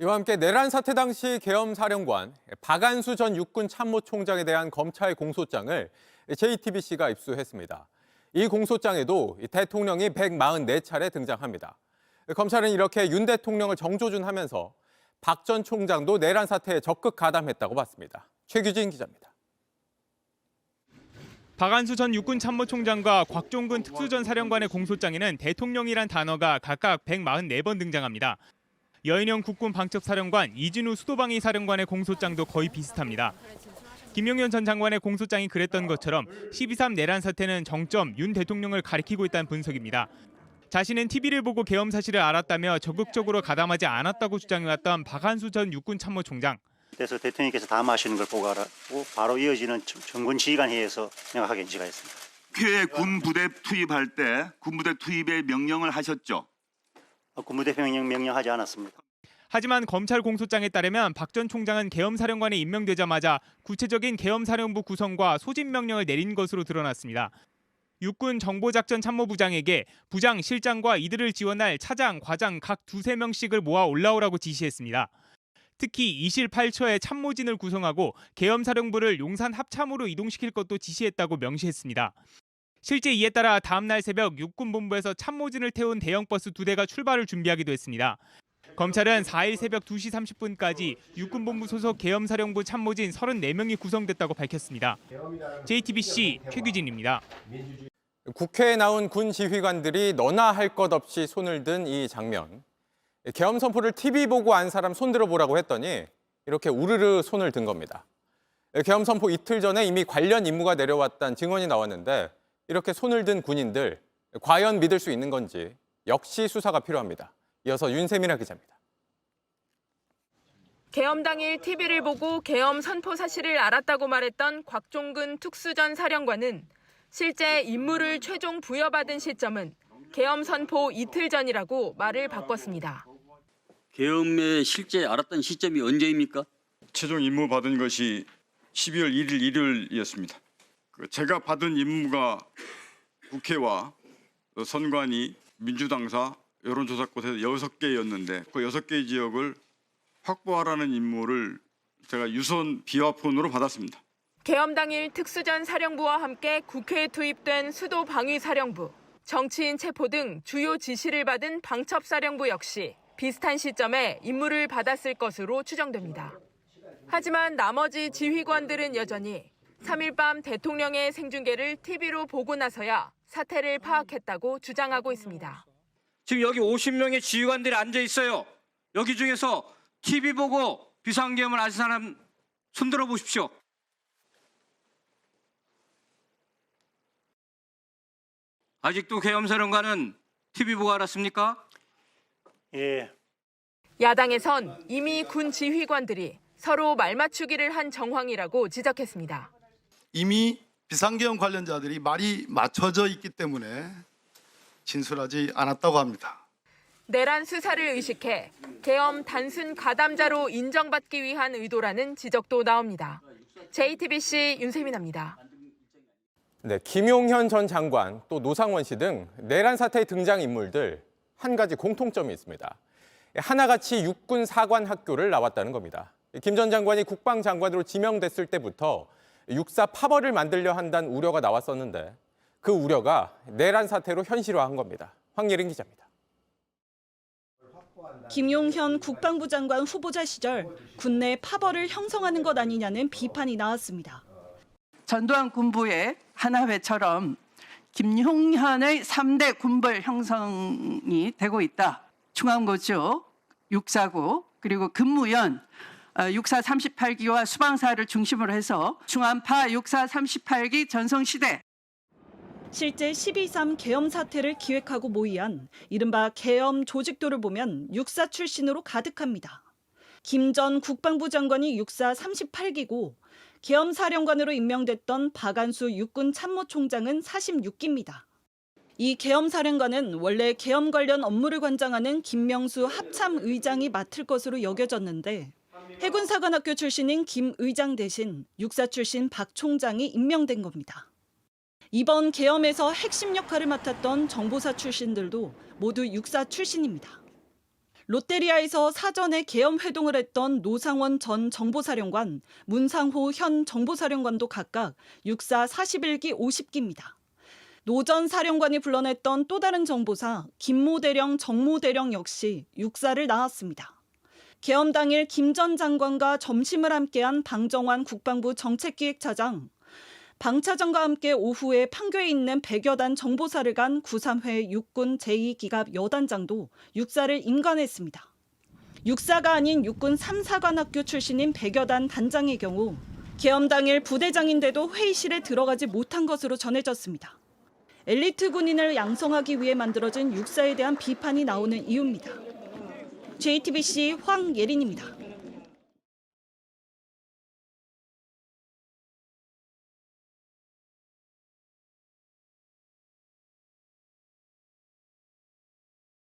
이와 함께 내란 사태 당시 계엄 사령관 박안수 전 육군 참모총장에 대한 검찰 공소장을 JTBC가 입수했습니다. 이 공소장에도 대통령이 144차례 등장합니다. 검찰은 이렇게 윤 대통령을 정조준하면서 박 전 총장도 내란 사태에 적극 가담했다고 봤습니다. 최규진 기자입니다. 박안수 전 육군 참모총장과 곽종근 특수전 사령관의 공소장에는 대통령이란 단어가 각각 144번 등장합니다. 여인영 국군 방첩사령관, 이진우 수도방위 사령관의 공소장도 거의 비슷합니다. 김용현 전 장관의 공소장이 그랬던 것처럼 12.3 내란 사태는 정점 윤 대통령을 가리키고 있다는 분석입니다. 자신은 TV를 보고 계엄 사실을 알았다며 적극적으로 가담하지 않았다고 주장해왔던 박안수 전 육군 참모총장. 그래서 대통령께서 담화하시는 걸 보고 알았고 바로 이어지는 정군 지휘관 회의에서 명확하게 인지가 했습니다. 국회에 군부대 투입할 때 군부대 투입의 명령을 하셨죠? 군부대 명령하지 않았습니다. 하지만 검찰 공소장에 따르면 박 전 총장은 계엄 사령관에 임명되자마자 구체적인 계엄 사령부 구성과 소집 명령을 내린 것으로 드러났습니다. 육군 정보작전 참모부장에게 부장, 실장과 이들을 지원할 차장, 과장 각 2~3명씩을 모아 올라오라고 지시했습니다. 특히 2실 8처에 참모진을 구성하고 계엄 사령부를 용산 합참으로 이동시킬 것도 지시했다고 명시했습니다. 실제 이에 따라 다음 날 새벽 육군본부에서 참모진을 태운 대형 버스 2대가 출발을 준비하기도 했습니다. 검찰은 4일 새벽 2시 30분까지 육군본부 소속 계엄사령부 참모진 34명이 구성됐다고 밝혔습니다. JTBC 최규진입니다. 국회에 나온 군 지휘관들이 너나 할 것 없이 손을 든 이 장면. 계엄 선포를 TV 보고 안 사람 손 들어보라고 했더니 이렇게 우르르 손을 든 겁니다. 계엄 선포 이틀 전에 이미 관련 임무가 내려왔다는 증언이 나왔는데 이렇게 손을 든 군인들 과연 믿을 수 있는 건지 역시 수사가 필요합니다. 이어서 윤세민아 기자입니다. 계엄 당일 TV를 보고 계엄 선포 사실을 알았다고 말했던 곽종근 특수전 사령관은 실제 임무를 최종 부여받은 시점은 계엄 선포 이틀 전이라고 말을 바꿨습니다. 계엄에 실제 알았던 시점이 언제입니까? 최종 임무 받은 것이 12월 1일 일요일이었습니다. 제가 받은 임무가 국회와 선관위, 민주당사, 여론조사꽃에서 6개였는데 그 6개 지역을 확보하라는 임무를 제가 유선 비화폰으로 받았습니다. 계엄 당일 특수전 사령부와 함께 국회에 투입된 수도방위사령부, 정치인 체포 등 주요 지시를 받은 방첩사령부 역시 비슷한 시점에 임무를 받았을 것으로 추정됩니다. 하지만 나머지 지휘관들은 여전히 3일 밤 대통령의 생중계를 TV로 보고 나서야 사태를 파악했다고 주장하고 있습니다. 지금 여기 50명의 지휘관들이 앉아 있어요. 여기 중에서 TV 보고 비상계엄을 아는 사람 손들어 보십시오. 아직도 계엄사령관은 TV 보고 알았습니까? 예. 야당에선 이미 군 지휘관들이 서로 말맞추기를 한 정황이라고 지적했습니다. 이미 비상계엄 관련자들이 말이 맞춰져 있기 때문에 진술하지 않았다고 합니다. 내란 수사를 의식해 계엄 단순 가담자로 인정받기 위한 의도라는 지적도 나옵니다. JTBC 윤세민입니다. 네, 김용현 전 장관, 또 노상원 씨 등 내란 사태의 등장인물들 한 가지 공통점이 있습니다. 하나같이 육군 사관학교를 나왔다는 겁니다. 김 전 장관이 국방장관으로 지명됐을 때부터 육사 파벌을 만들려 한다는 우려가 나왔었는데 그 우려가 내란 사태로 현실화한 겁니다. 황예린 기자입니다. 김용현 국방부 장관 후보자 시절 군내 파벌을 형성하는 것 아니냐는 비판이 나왔습니다. 전두환 군부의 하나회처럼 김용현의 3대 군벌 형성이 되고 있다. 중앙고조, 육사고, 그리고 근무연, 육사 38기와 수방사를 중심으로 해서 중안파 육사 38기 전성시대. 실제 12.3 계엄 사태를 기획하고 모의한 이른바 계엄 조직도를 보면 육사 출신으로 가득합니다. 김 전 국방부 장관이 육사 38기고 계엄 사령관으로 임명됐던 박안수 육군 참모총장은 46기입니다. 이 계엄 사령관은 원래 계엄 관련 업무를 관장하는 김명수 합참 의장이 맡을 것으로 여겨졌는데 해군사관학교 출신인 김 의장 대신 육사 출신 박 총장이 임명된 겁니다. 이번 계엄에서 핵심 역할을 맡았던 정보사 출신들도 모두 육사 출신입니다. 롯데리아에서 사전에 계엄 회동을 했던 노상원 전 정보사령관, 문상호 현 정보사령관도 각각 육사 41기 50기입니다. 노 전 사령관이 불러냈던 또 다른 정보사 김모대령 정모대령 역시 육사를 낳았습니다. 계엄 당일 김 전 장관과 점심을 함께한 방정환 국방부 정책기획차장, 방 차장과 함께 오후에 판교에 있는 100여 단 정보사를 간 93회 육군 제2기갑 여단장도 육사를 임관했습니다. 육사가 아닌 육군 3사관학교 출신인 100여 단 단장의 경우 계엄 당일 부대장인데도 회의실에 들어가지 못한 것으로 전해졌습니다. 엘리트 군인을 양성하기 위해 만들어진 육사에 대한 비판이 나오는 이유입니다. JTBC 황예린입니다.